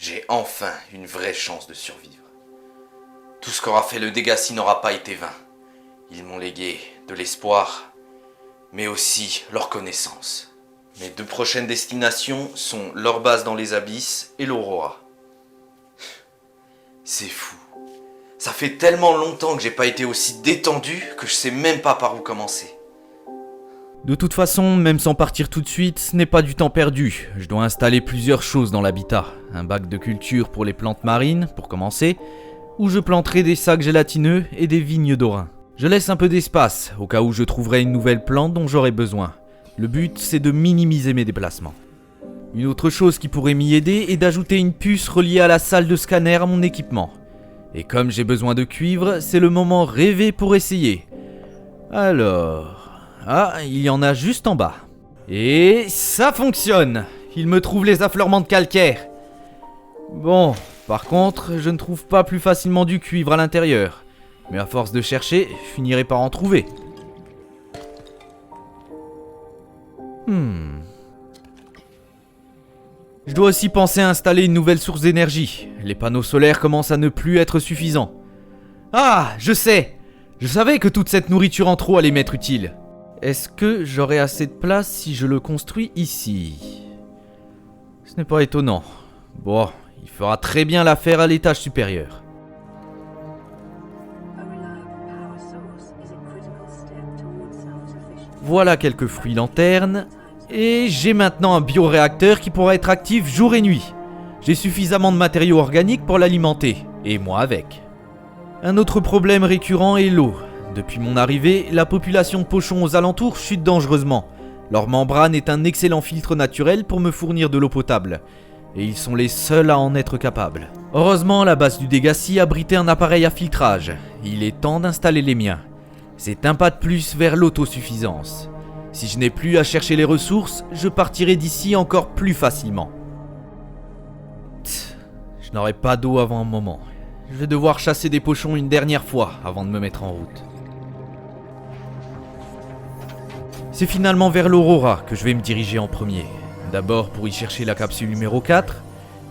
J'ai enfin une vraie chance de survivre. Tout ce qu'aura fait le Dégâci n'aura pas été vain. Ils m'ont légué de l'espoir, mais aussi leur connaissance. Mes 2 prochaines destinations sont leur base dans les abysses et l'Aurora. C'est fou. Ça fait tellement longtemps que j'ai pas été aussi détendu que je sais même pas par où commencer. De toute façon, même sans partir tout de suite, ce n'est pas du temps perdu. Je dois installer plusieurs choses dans l'habitat. Un bac de culture pour les plantes marines, pour commencer, où je planterai des sacs gélatineux et des vignes d'Orin. Je laisse un peu d'espace, au cas où je trouverai une nouvelle plante dont j'aurai besoin. Le but, c'est de minimiser mes déplacements. Une autre chose qui pourrait m'y aider est d'ajouter une puce reliée à la salle de scanner à mon équipement. Et comme j'ai besoin de cuivre, c'est le moment rêvé pour essayer. Alors... Ah, il y en a juste en bas. Et ça fonctionne! Il me trouve les affleurements de calcaire. Bon, par contre, je ne trouve pas plus facilement du cuivre à l'intérieur. Mais à force de chercher, je finirai par en trouver. Je dois aussi penser à installer une nouvelle source d'énergie. Les panneaux solaires commencent à ne plus être suffisants. Ah, je sais! Je savais que toute cette nourriture en trop allait m'être utile. Est-ce que j'aurai assez de place si je le construis ici? Ce n'est pas étonnant. Bon, il fera très bien l'affaire à l'étage supérieur. Voilà quelques fruits lanternes. Et j'ai maintenant un bioréacteur qui pourra être actif jour et nuit. J'ai suffisamment de matériaux organiques pour l'alimenter. Et moi avec. Un autre problème récurrent est l'eau. Depuis mon arrivée, la population de pochons aux alentours chute dangereusement. Leur membrane est un excellent filtre naturel pour me fournir de l'eau potable. Et ils sont les seuls à en être capables. Heureusement, la base du Dégâci abritait un appareil à filtrage. Il est temps d'installer les miens. C'est un pas de plus vers l'autosuffisance. Si je n'ai plus à chercher les ressources, je partirai d'ici encore plus facilement. Je n'aurai pas d'eau avant un moment. Je vais devoir chasser des pochons une dernière fois avant de me mettre en route. C'est finalement vers l'Aurora que je vais me diriger en premier. D'abord pour y chercher la capsule numéro 4,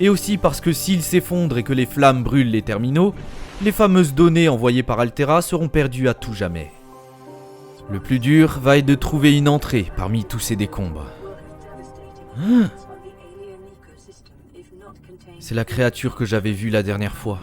et aussi parce que s'il s'effondre et que les flammes brûlent les terminaux, les fameuses données envoyées par Altera seront perdues à tout jamais. Le plus dur va être de trouver une entrée parmi tous ces décombres. C'est la créature que j'avais vue la dernière fois.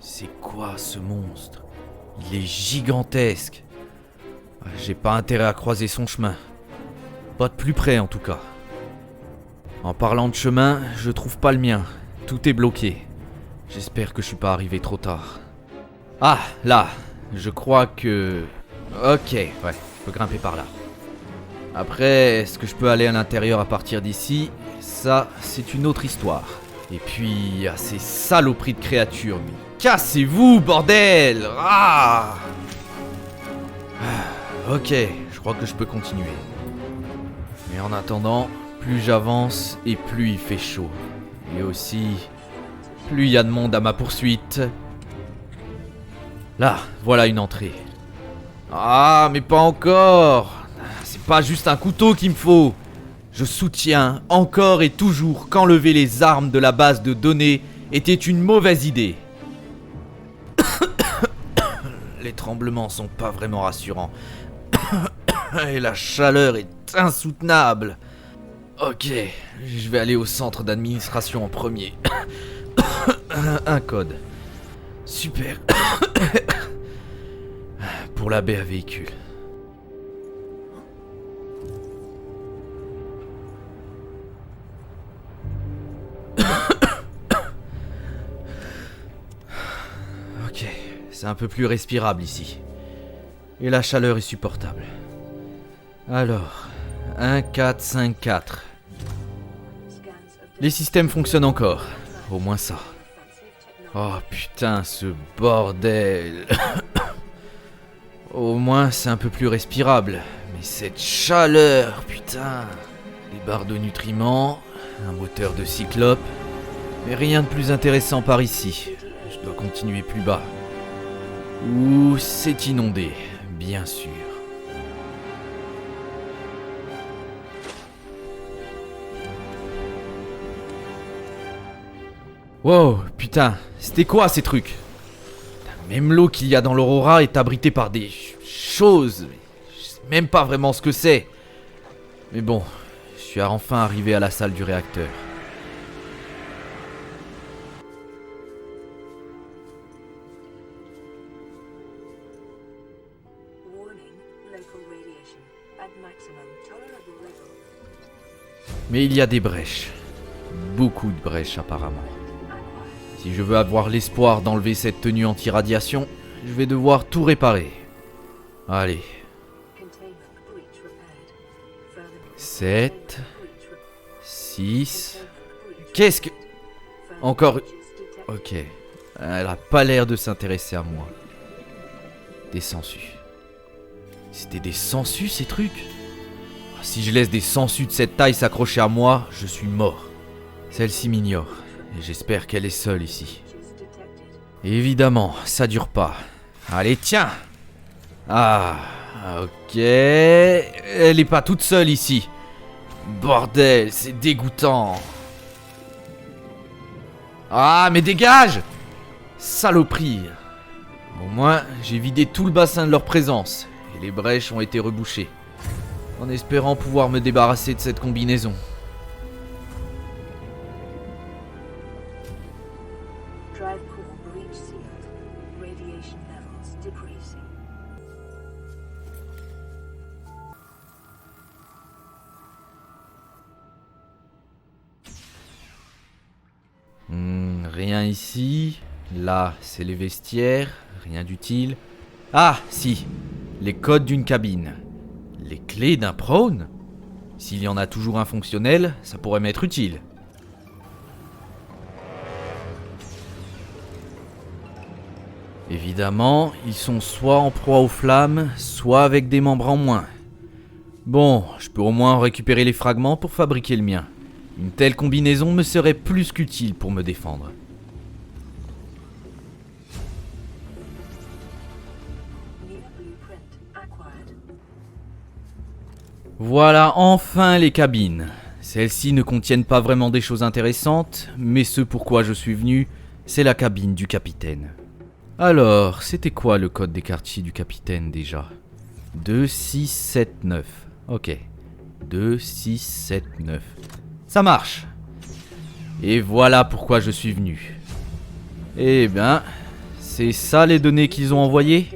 C'est quoi ce monstre? Il est gigantesque. J'ai pas intérêt à croiser son chemin. Pas de plus près en tout cas. En parlant de chemin, je trouve pas le mien. Tout est bloqué. J'espère que je suis pas arrivé trop tard. Ah, là. Je crois que... Ok, ouais, je peux grimper par là. Après, est-ce que je peux aller à l'intérieur à partir d'ici? Ça, c'est une autre histoire. Et puis, à ces saloperies de créatures, mais cassez-vous, bordel! Ah! Ok, je crois que je peux continuer. Mais en attendant, plus j'avance et plus il fait chaud. Et aussi, plus il y a de monde à ma poursuite. Là, voilà une entrée. Ah, mais pas encore! C'est pas juste un couteau qu'il me faut! Je soutiens encore et toujours qu'enlever les armes de la base de données était une mauvaise idée. Les tremblements sont pas vraiment rassurants. Et la chaleur est insoutenable. Ok, je vais aller au centre d'administration en premier. Un code. Super. Pour la baie à véhicule. Ok, c'est un peu plus respirable ici. Et la chaleur est supportable. Alors, 1454. Les systèmes fonctionnent encore. Au moins ça. Oh putain, ce bordel. Au moins c'est un peu plus respirable. Mais cette chaleur, putain. Des barres de nutriments, un moteur de cyclope. Mais rien de plus intéressant par ici. Je dois continuer plus bas. Ouh, c'est inondé, bien sûr. Wow, putain, c'était quoi ces trucs? Même l'eau qu'il y a dans l'Aurora est abritée par des choses. Je sais même pas vraiment ce que c'est. Mais bon, je suis enfin arrivé à la salle du réacteur. Mais il y a des brèches. Beaucoup de brèches apparemment. Si je veux avoir l'espoir d'enlever cette tenue anti-radiation, je vais devoir tout réparer. Allez. 7... 6... Qu'est-ce que... Encore... Ok. Elle a pas l'air de s'intéresser à moi. Des sangsues. C'était des sangsues ces trucs? Si je laisse des sangsues de cette taille s'accrocher à moi, je suis mort. Celle-ci m'ignore, et j'espère qu'elle est seule ici. Évidemment, ça dure pas. Allez, tiens! Ah, ok... Elle est pas toute seule ici. Bordel, c'est dégoûtant. Ah, mais dégage! Saloperie! Au moins, j'ai vidé tout le bassin de leur présence, et les brèches ont été rebouchées. En espérant pouvoir me débarrasser de cette combinaison. Rien ici. Là, c'est les vestiaires. Rien d'utile. Ah, si. Les codes d'une cabine. Les clés d'un prône? S'il y en a toujours un fonctionnel, ça pourrait m'être utile. Évidemment, ils sont soit en proie aux flammes, soit avec des membres en moins. Bon, je peux au moins récupérer les fragments pour fabriquer le mien. Une telle combinaison me serait plus qu'utile pour me défendre. Voilà enfin les cabines. Celles-ci ne contiennent pas vraiment des choses intéressantes, mais ce pourquoi je suis venu, c'est la cabine du capitaine. Alors, c'était quoi le code des quartiers du capitaine déjà? 2679. Ok. 2679. Ça marche. Et voilà pourquoi je suis venu. Eh ben, c'est ça les données qu'ils ont envoyées?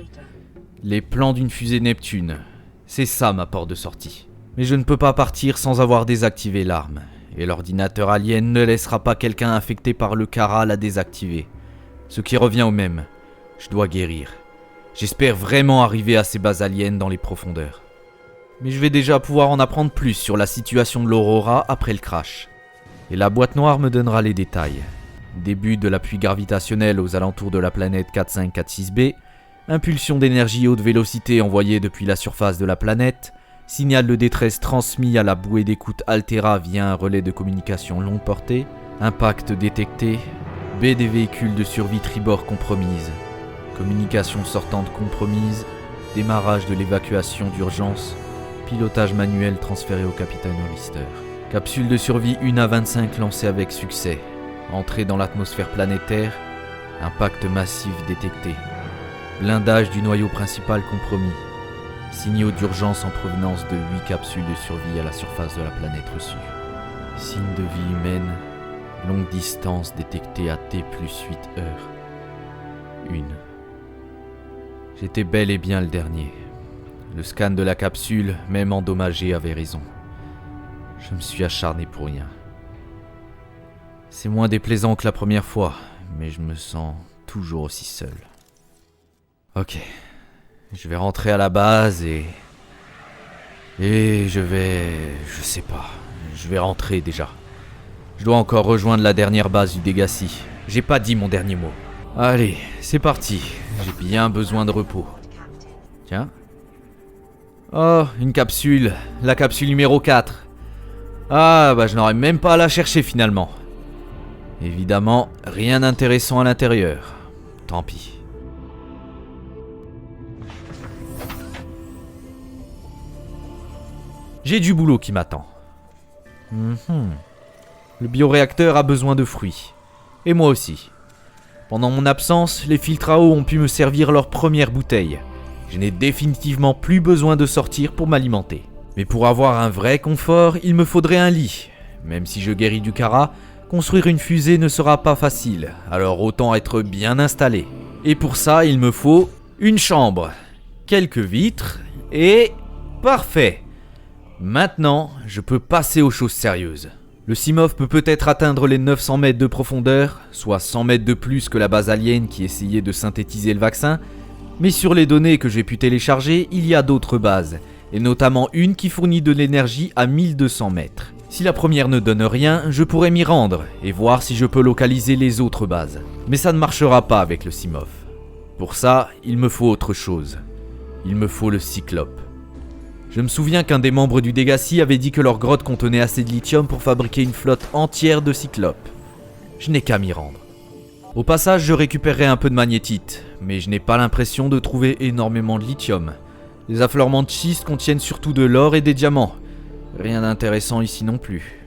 Les plans d'une fusée Neptune. C'est ça ma porte de sortie. Mais je ne peux pas partir sans avoir désactivé l'arme. Et l'ordinateur alien ne laissera pas quelqu'un infecté par le Kara la désactiver. Ce qui revient au même. Je dois guérir. J'espère vraiment arriver à ces bases aliens dans les profondeurs. Mais je vais déjà pouvoir en apprendre plus sur la situation de l'Aurora après le crash. Et la boîte noire me donnera les détails. Début de l'appui gravitationnel aux alentours de la planète 4546b, impulsion d'énergie haute vélocité envoyée depuis la surface de la planète, signal de détresse transmis à la bouée d'écoute Altera via un relais de communication longue portée, impact détecté, baie des véhicules de survie tribord compromise, communication sortante compromise, démarrage de l'évacuation d'urgence, pilotage manuel transféré au capitaine Hollister. Capsule de survie 1A25 lancée avec succès. Entrée dans l'atmosphère planétaire, impact massif détecté. Blindage du noyau principal compromis. Signaux d'urgence en provenance de 8 capsules de survie à la surface de la planète reçue. Signe de vie humaine. Longue distance détectée à T plus 8 heures. 1. J'étais bel et bien le dernier. Le scan de la capsule, même endommagé, avait raison. Je me suis acharné pour rien. C'est moins déplaisant que la première fois, mais je me sens toujours aussi seul. Ok, je vais rentrer à la base et je sais pas, je vais rentrer déjà. Je dois encore rejoindre la dernière base du Dégâci. J'ai pas dit mon dernier mot. Allez, c'est parti, j'ai bien besoin de repos. Tiens. Oh, une capsule, la capsule numéro 4. Ah, bah je n'aurais même pas à la chercher finalement. Évidemment, rien d'intéressant à l'intérieur. Tant pis. J'ai du boulot qui m'attend. Le bioréacteur a besoin de fruits. Et moi aussi. Pendant mon absence, les filtres à eau ont pu me servir leur première bouteille. Je n'ai définitivement plus besoin de sortir pour m'alimenter. Mais pour avoir un vrai confort, il me faudrait un lit. Même si je guéris du Kara, construire une fusée ne sera pas facile, alors autant être bien installé. Et pour ça, il me faut une chambre, quelques vitres et... parfait. Maintenant, je peux passer aux choses sérieuses. Le Simov peut peut-être atteindre les 900 mètres de profondeur, soit 100 mètres de plus que la base alien qui essayait de synthétiser le vaccin, mais sur les données que j'ai pu télécharger, il y a d'autres bases, et notamment une qui fournit de l'énergie à 1200 mètres. Si la première ne donne rien, je pourrais m'y rendre et voir si je peux localiser les autres bases. Mais ça ne marchera pas avec le Simov. Pour ça, il me faut autre chose. Il me faut le Cyclope. Je me souviens qu'un des membres du Dégâci avait dit que leur grotte contenait assez de lithium pour fabriquer une flotte entière de Cyclopes. Je n'ai qu'à m'y rendre. Au passage, je récupérerai un peu de magnétite, mais je n'ai pas l'impression de trouver énormément de lithium. Les affleurements de schiste contiennent surtout de l'or et des diamants. Rien d'intéressant ici non plus.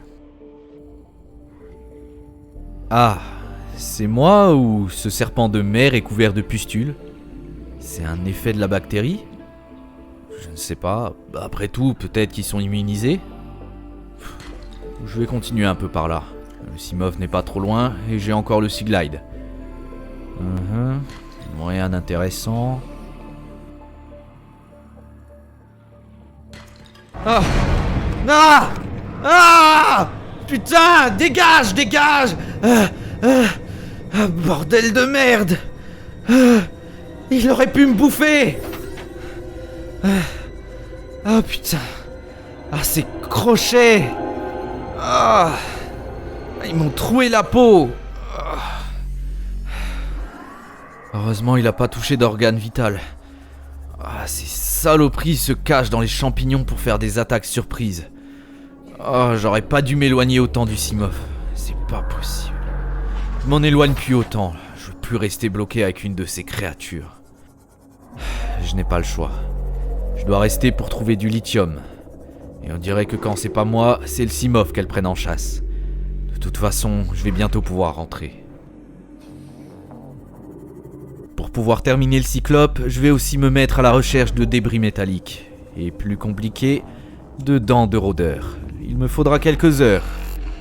Ah, c'est moi ou ce serpent de mer est couvert de pustules? C'est un effet de la bactérie? Je ne sais pas. Après tout, peut-être qu'ils sont immunisés? Je vais continuer un peu par là. Le Simov n'est pas trop loin et j'ai encore le Seaglide. Rien d'intéressant. Ah! Ah! Ah! Putain! Dégage! Dégage! Bordel de merde! Il aurait pu me bouffer! Ah putain! Ah ces crochets! Ah! Ils m'ont troué la peau! Heureusement il a pas touché d'organe vital. Ah, ces saloperies se cachent dans les champignons pour faire des attaques surprises. Oh, j'aurais pas dû m'éloigner autant du Simov. C'est pas possible. Je m'en éloigne plus autant. Je veux plus rester bloqué avec une de ces créatures. Je n'ai pas le choix. Je dois rester pour trouver du lithium. Et on dirait que quand c'est pas moi, c'est le Simov qu'elle prenne en chasse. De toute façon, je vais bientôt pouvoir rentrer. Pour pouvoir terminer le Cyclope, je vais aussi me mettre à la recherche de débris métalliques. Et plus compliqué, de dents de rôdeurs. Il me faudra quelques heures,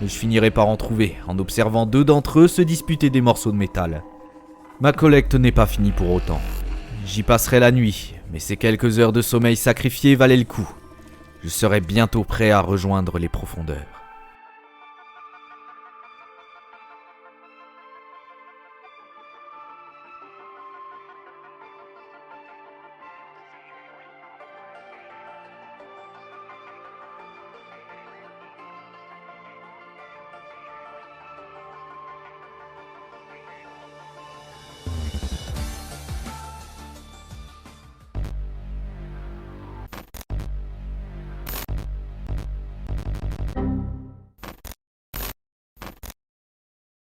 mais je finirai par en trouver, en observant deux d'entre eux se disputer des morceaux de métal. Ma collecte n'est pas finie pour autant. J'y passerai la nuit, mais ces quelques heures de sommeil sacrifiées valaient le coup. Je serai bientôt prêt à rejoindre les profondeurs.